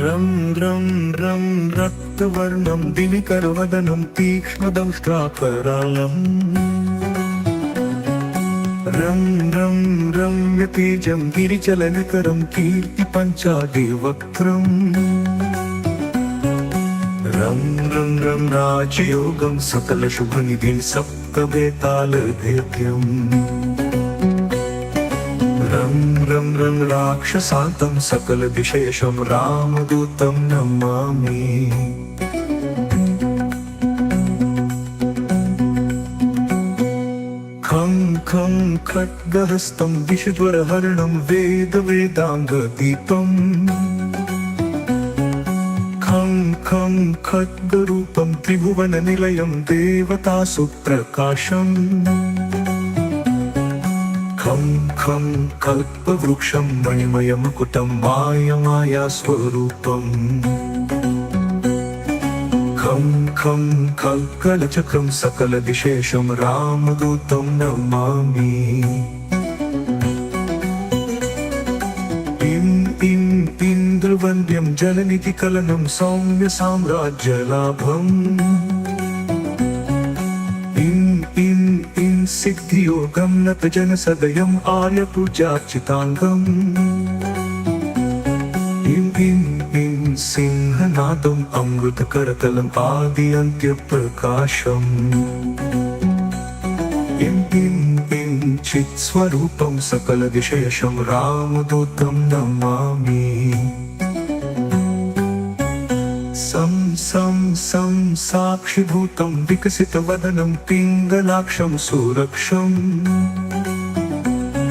रं रं रं रक्तवर्णं दिनकरवदनं तीक्ष्णदंष्ट्राकरालम् रं रं रं यतेजं गिरिचलनकरं कीर्तिपञ्चादिवक्त्रम् रं रं रं राजयोगं सकलशुभनिधिं सप्तवेतालभेद्यम् रं रं रं राक्षसान्तं सकलविशेषं रामदूतं नमामि। खं खं खड्गहस्तं विषज्वरहरणं वेदवेदाङ्गदीपम् खं खं खड्गरूपं त्रिभुवननिलयं देवतासुप्रकाशम् खं खं कल्पवृक्षं मणिमयमुकुटं मायास्वरूपम् खं खं कल्कलचक्रं सकलविशेषं रामदूतं नमामि। इं इं इन्द्रवन्द्यं जलनिधिकलनं सौम्यसाम्राज्यलाभम् सिद्धियोगं नतजनसदयम् आर्यपूजार्चिताङ्गम् इं इं इं सिंहनादम् अमृतकरतलम् आद्यन्त्यप्रकाशम् इं इं इं चित्स्वरूपं सकलविशेषं रामदूतं नमामि। सं सं सं साक्षिभूतं विकसितवदनं पिङ्गलाक्षं सुरक्षम्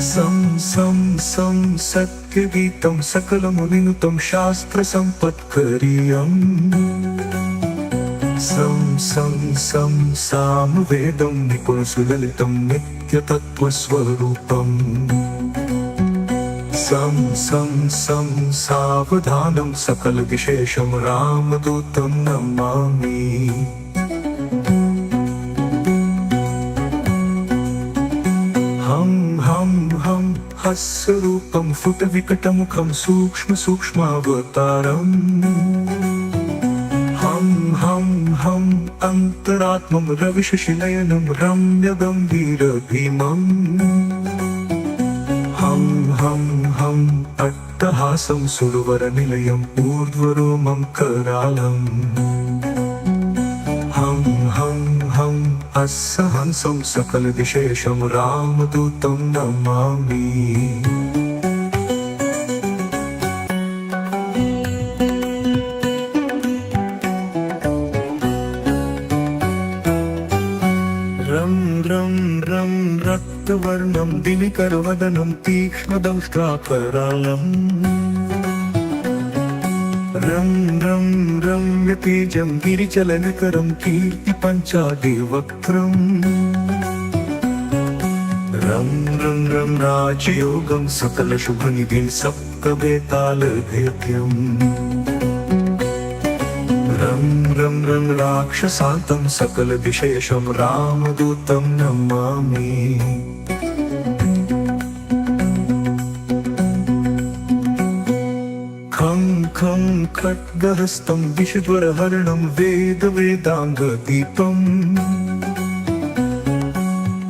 सं सं सं सत्यगीतं सकलमुनिनुतं शास्त्रसम्पत्करीयम् सं सं सं सामवेदं निपुणसुललितं नित्यतत्त्वस्वरूपम् सं सं सं सावधानं सकलविशेषं रामदूतं नमामि। हं हं हं हस्यरूपं फुटविकटमुखं सूक्ष्मसूक्ष्मावतारम् हं हं हं अन्तरात्मं रविशशिनयनं रम्यगम्भीरभीमम् हं हं हं अट्टहासं सुरवरनिलयम् ऊर्ध्वरोमं करालम् हं हं हं अस्सहंसं सकलविशेषं रामदूतं नमामि। रं रं रं रक्तवर्णं दिनकरवदनं तीक्ष्णदंष्ट्राकरालम् रं रं रं यतेजं गिरिचलनकरं कीर्तिपञ्चादिवक्त्रम् रं रं रं राजयोगं सकलशुभनिधिं सप्तवेतालभेद्यम् रं रं रं राक्षसान्तं सकलविशेषं रामदूतं नमामि। खं खं खड्गहस्तं विषज्वरहरणं वेदवेदाङ्गदीपम्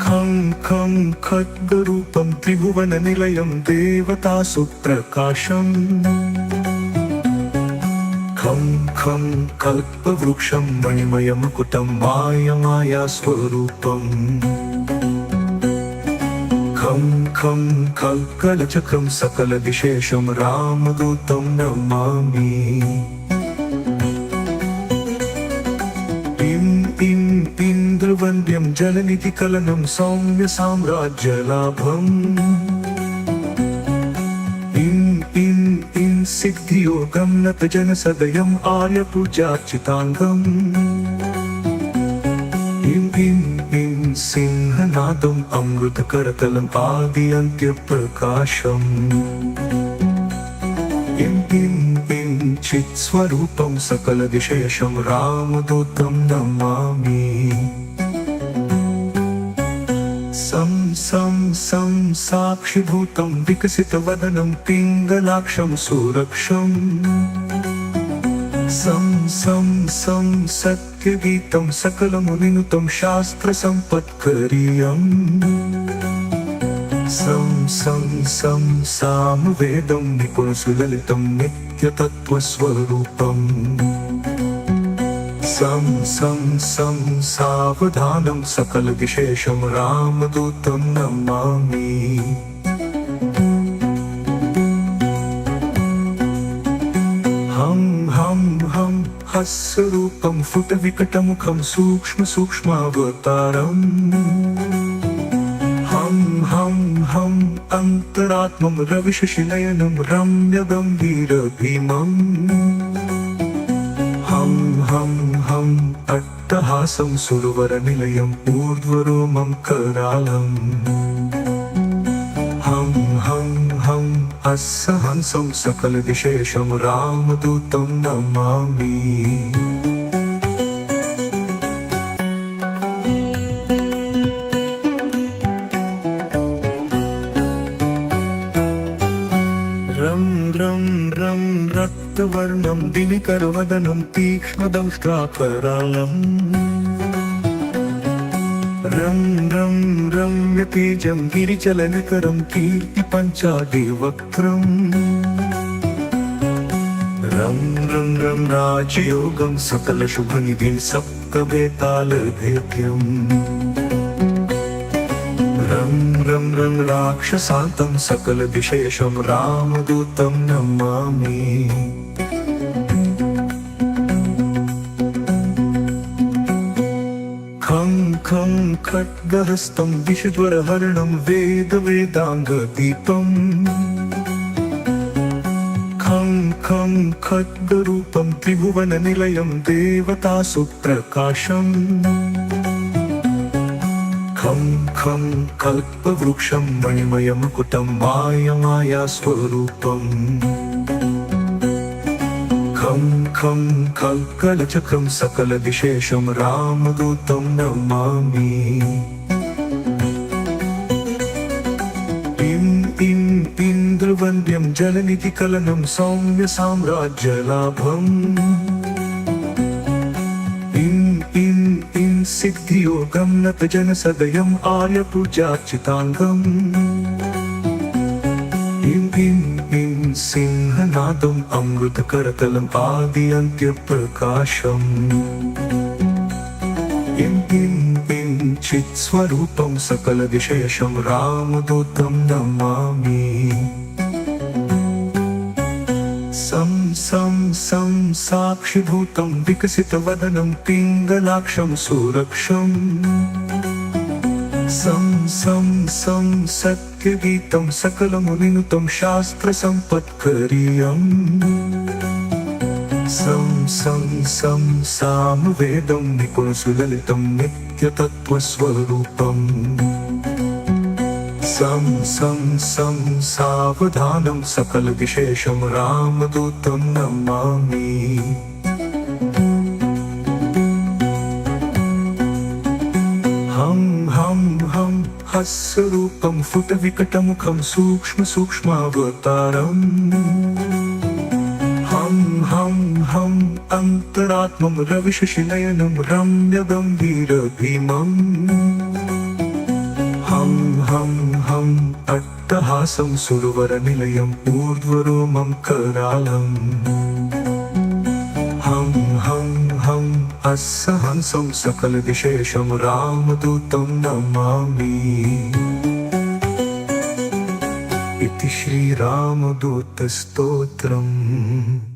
खं खं खड्गरूपं त्रिभुवननिलयं देवतासुप्रकाशम् खं खं कल्पवृक्षं मणिमयमुकुटं मायास्वरूपम् खं खं कल्कलचक्रं सकलविशेषं रामदूतं नमामि। इं इं इन्द्रवन्द्यं जलनिधिकलनं सौम्यसाम्राज्यलाभम् सिद्धियोगं नतजनसदयम् आर्यपूजार्चिताङ्गम् इं इं इं सिंहनादम् अमृतकरतलम् आद्यन्त्यप्रकाशम् इं इं इं चित्स्वरूपं सकलविशेषं रामदूतं नमामि। सं सं साक्षिभूतं विकसितवदनं पिङ्गलाक्षं सुरक्षम् सं सं सं सत्यगीतं सकलमुनिनुतं शास्त्रसम्पत्करीयम् सं सं सं सामवेदं निपुणसुललितं नित्यतत्त्वस्वरूपम् सं सं सं सावधानं सकलविशेषं रामदूतं नमामि हं हं हं हस्यरूपं फुटविकटमुखं सूक्ष्मसूक्ष्मावतारम् हं हं हं अन्तरात्मं रविशशिनयनं रम्यगम्भीरभीमम् हं हं हं अट्टहासं सुरवरनिलयम् ऊर्ध्वरोमं करालम् हं हं हं अस्सहंसं सकलविशेषं रामदूतं नमामि रं रं रं रक्तवर्णं दिनिकरवदनं तीक्ष्णदंष्ट्राकरालम् रं रं रं यतीजं गिरिचलनिकरं कीर्तिपञ्चादिवक्त्रम् रं रं रं राजयोगं सकलशुभनिधिं सप्तवेतालभेद्यम् रं रं रं राक्षसान्तं सकलविशेषं रामदूतं नमामि खं खं खड्गहस्तं विषज्वरहरणं वेदवेदाङ्गदीपम् खं खं खड्गरूपं त्रिभुवननिलयं देवतासुप्रकाशम् खं खं कल्पवृक्षं मणिमयमुकुटं मायमायास्वरूपम् खं खं कल्कलचक्रं सकलविशेषं रामदूतं नमामि इन्द्रवन्द्यं जलनिधिकलनं सौम्यसाम्राज्यलाभम् सिद्धियोगं नतजनसदयम् आर्यपूजार्चिताङ्गम् इं इं इं सिंहनादम् अमृतकरतलम् आद्यन्त्यप्रकाशम् इं इं इं चित्स्वरूपं सकलविशेषं रामदूतं नमामि सं सं सं साक्षिभूतं विकसितवदनं पिङ्गलाक्षं सुरक्षम् सं सं सं सत्यगीतं सकलमुनिनुतं शास्त्रसम्पत्करीयम् सं सं सं सामवेदं निपुणसुललितं नित्यतत्त्वस्वरूपम् सं सं सं सावधानं सकलविशेषं रामदूतं नमामि हं हं हं हस्यरूपं फुटविकटमुखं सूक्ष्मसूक्ष्मावतारम् हं हं हं अन्तरात्मं रविशशिनयनं रम्यगम्भीरभीमम् हं हं हं अट्टहासं सुरवरनिलयम् ऊर्ध्वरोमं करालम् हं हं हं अस्सहंसं सकलविशेषं रामदूतं नमामि इति श्रीरामदूतस्तोत्रम्।